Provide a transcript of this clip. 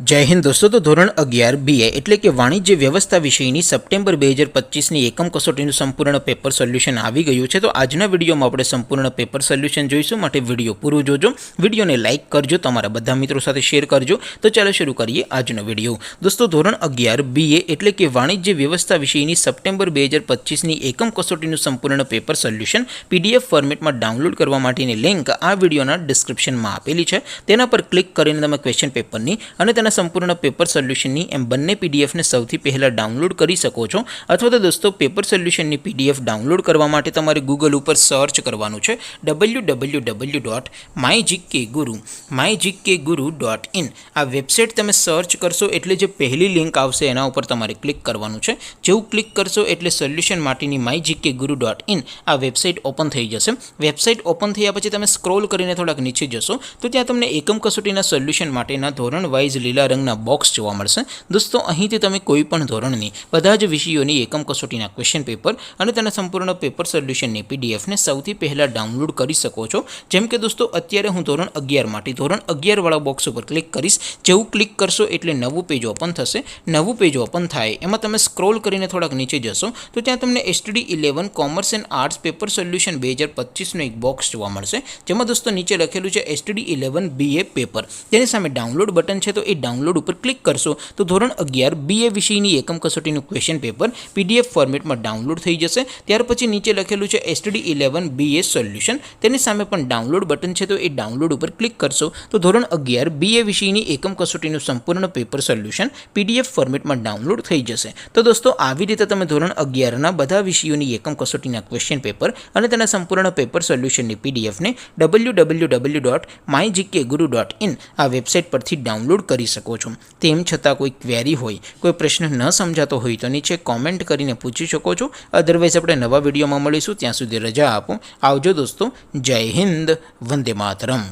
जय हिंद दोस्तों। तो ધોરણ 11 BA એટલે કે વાણિજ્ય વ્યવસ્થા વિષયની સપ્ટેમ્બર 2025ની એકમ કસોટીનું સંપૂર્ણ પેપર સોલ્યુશન આવી ગયું છે। તો આજના વિડીયોમાં આપણે સંપૂર્ણ પેપર સોલ્યુશન જોઈશું, માટે વિડીયો પૂરો જોજો, વિડીયોને લાઇક કરજો, તમારા બધા મિત્રો સાથે શેર કરજો। તો ચાલો શરૂ કરીએ આજનો વિડીયો। દોસ્તો ધોરણ 11 BA એટલે કે વાણિજ્ય વ્યવસ્થા વિષયની સપ્ટેમ્બર 2025ની એકમ કસોટીનું સંપૂર્ણ પેપર સોલ્યુશન PDF ફોર્મેટમાં ડાઉનલોડ કરવા માટેની લિંક આ વિડીયોના ડિસ્ક્રિપ્શનમાં આપેલી છે। તેના પર ક્લિક કરીને તમે ક્વેશ્ચન પેપરની અને તેના સંપૂર્ણ પેપર સોલ્યુશનની એમ બંને PDF ને સૌથી પહેલાં ડાઉનલોડ કરી શકો છો। અથવા તો દોસ્તો પેપર સોલ્યુશનની PDF ડાઉનલોડ કરવા માટે તમારે ગૂગલ ઉપર સર્ચ કરવાનું છે www.mygkguru.in। આ વેબસાઇટ તમે સર્ચ કરશો એટલે જે પહેલી લિંક આવશે એના ઉપર તમારે ક્લિક કરવાનું છે। જેવું ક્લિક કરશો એટલે સોલ્યુશન માટેની mygkguru.in આ વેબસાઇટ ઓપન થઈ જશે। વેબસાઇટ ઓપન થયા પછી તમે સ્ક્રોલ કરીને થોડાક નીચે જશો તો ત્યાં તમને એકમ કસોટીના સોલ્યુશન માટેના ધોરણ વાઇઝ લીલા રંગના બોક્સ જોવા મળશે। દોસ્તો અહીંથી તમે કોઈ પણ ધોરણની બધા જ વિષયોની એકમ કસોટીના ક્વેશ્ચન પેપર અને તેના સંપૂર્ણ પેપર સોલ્યુશનની PDF ને સૌથી પહેલાં ડાઉનલોડ કરી શકો છો। જેમ કે દોસ્તો અત્યારે હું ધોરણ 11 માટે ધોરણ 11 વાળા બોક્સ ઉપર ક્લિક કરીશ। જેવું ક્લિક કરશો એટલે નવું પેજ ઓપન થશે। નવું પેજ ઓપન થાય એમાં તમે સ્ક્રોલ કરીને થોડાક નીચે જશો તો ત્યાં તમને STD11 commerce and arts paper solution 2025નો એક બોક્સ જોવા મળશે, જેમાં દોસ્તો નીચે લખેલું છે STD11 BA પેપર। તેની સામે ડાઉનલોડ બટન છે, તો એ ડાઉનલોડ ઉપર ક્લિક કરશો તો ધોરણ 11 BA વિષયની એકમ કસોટીનું ક્વેશ્ચન પેપર PDF ફોર્મેટમાં ડાઉનલોડ થઈ જશે। ત્યાર પછી નીચે લખેલું છે STD11 BA સોલ્યુશન, તેની સામે પણ ડાઉનલોડ બટન છે, તો એ ડાઉનલોડ ઉપર ક્લિક કરશો તો ધોરણ 11 BA વિષયની એકમ કસોટીનું સંપૂર્ણ પેપર સોલ્યુશન PDF ફોર્મેટમાં ડાઉનલોડ થઈ જશે। તો દોસ્તો આવી રીતે તમે ધોરણ 11ના બધા વિષયોની એકમ કસોટીના ક્વેશ્ચન પેપર અને તેના સંપૂર્ણ પેપર સોલ્યુશનની PDF ને www.mygkguru.in આ વેબસાઇટ પરથી ડાઉનલોડ કરી શકો છો। તેમ છતાં કોઈ ક્વેરી હોય, કોઈ પ્રશ્ન ન સમજાતો હોય તો નીચે કોમેન્ટ કરીને પૂછી શકો છો। અધરવાઇઝ આપણે નવા વિડીયોમાં મળીશું, ત્યાં સુધી રજા આપો। આવજો દોસ્તો, જય હિન્દ, વંદે માતરમ।